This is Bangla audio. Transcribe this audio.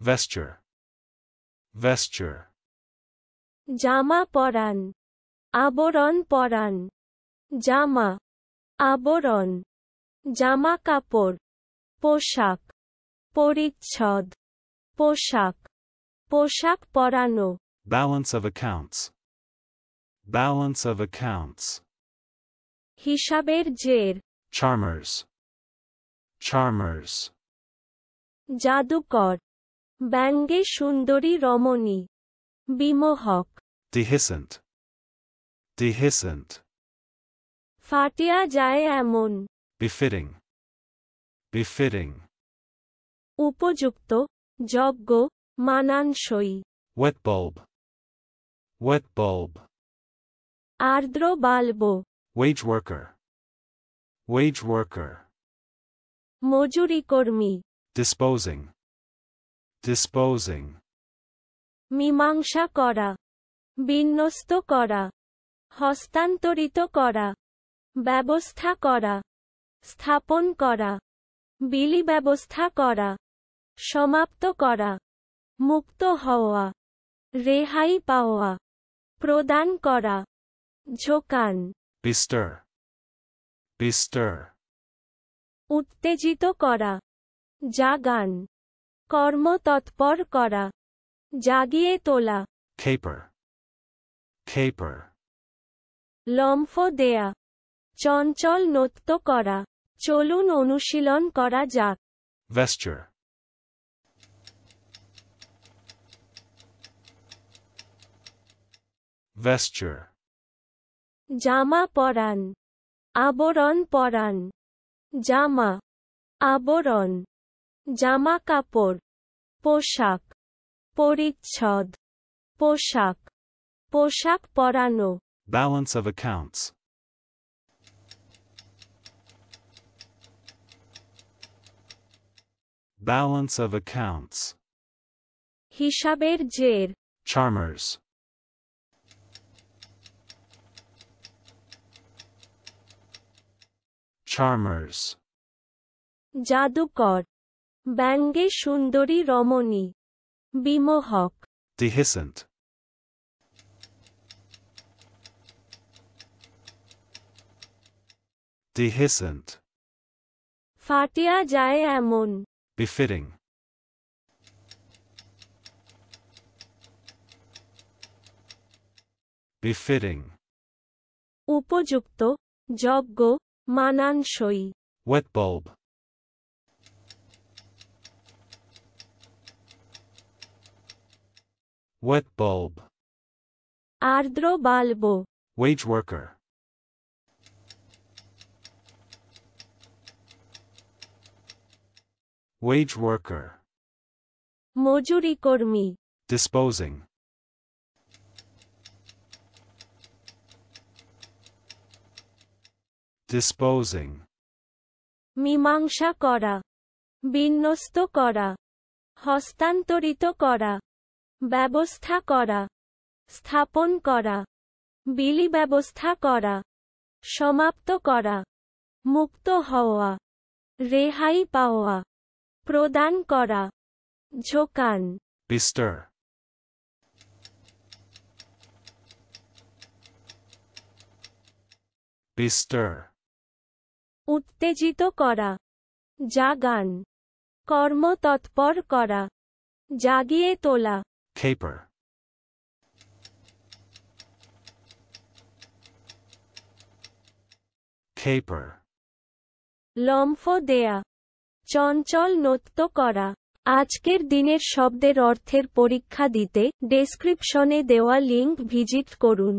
vesture, vesture, জামা পরান, আবরণ পরান, জামা, আবরণ, জামা কাপড়, পোশাক, পরিচ্ছদ, পোশাক, পোশাক পরানো, balance of accounts, balance of accounts, হিসাবের জের, charmers, charmers, জাদুকর, ব্যঙ্গে সুন্দরী রমণী, বিমোহক, dehiscent, dehiscent, ফাটিয়া যায় এমন, befitting, befitting, উপযুক্ত, যোগ্য, মানানসই, wet bulb, wet bulb, আর্দ্র bulb, wage worker, wage worker, মজুরি কর্মী, disposing, disposing, মীমাংসা করা, বিন্যস্ত করা, হস্তান্তরিত করা, ব্যবস্থা করা, স্থাপন করা, বিলি ব্যবস্থা করা, সমাপ্ত করা, মুক্ত হওয়া, রেহাই পাওয়া, প্রদান করা, ঝোকান, bestir, bestir, উত্তেজিত করা, জাগান, কর্মতৎপর করা, জাগিয়ে তোলা, caper, caper, লম্ফ দেয়া, চঞ্চল নত্য করা, চলুন অনুশীলন করা যাক, vesture, vesture, জামা পরান, আবরণ পরান, জামা, আবরণ, জামা কাপড়, পোশাক, পরিচ্ছদ, পোশাক, পোশাক পরানো, balance of accounts, balance of accounts, হিসাবের জের, charmers, charmers, জাদুকর, ব্যঙ্গে সুন্দরী রমণী, বিমোহক, dehiscent, dehiscent, ফাটিয়া যায় এমন, befitting, befitting, উপযুক্ত, যোগ্য, মানানসই, wet bulb, wet bulb, আর্দ্র bulb, wage worker, wage worker, মজুরি কর্মী, disposing, disposing, মীমাংসা করা, বিন্যস্ত করা, হস্তান্তরিত করা, ব্যবস্থা করা, স্থাপন করা, বিলি ব্যবস্থা করা, সমাপ্ত করা, মুক্ত হওয়া, রেহাই পাওয়া, প্রদান করা, ঝোকান, bestir, bestir, উত্তেজিত করা, জাগান, কর্মতৎপর করা, জাগিয়ে তোলা, caper, caper, লম্ফ দেয়া, চঞ্চল নত্য করা। আজকের দিনের শব্দের অর্থের পরীক্ষা দিতে ডেসক্রিপশনে দেওয়া লিংক ভিজিট করুন।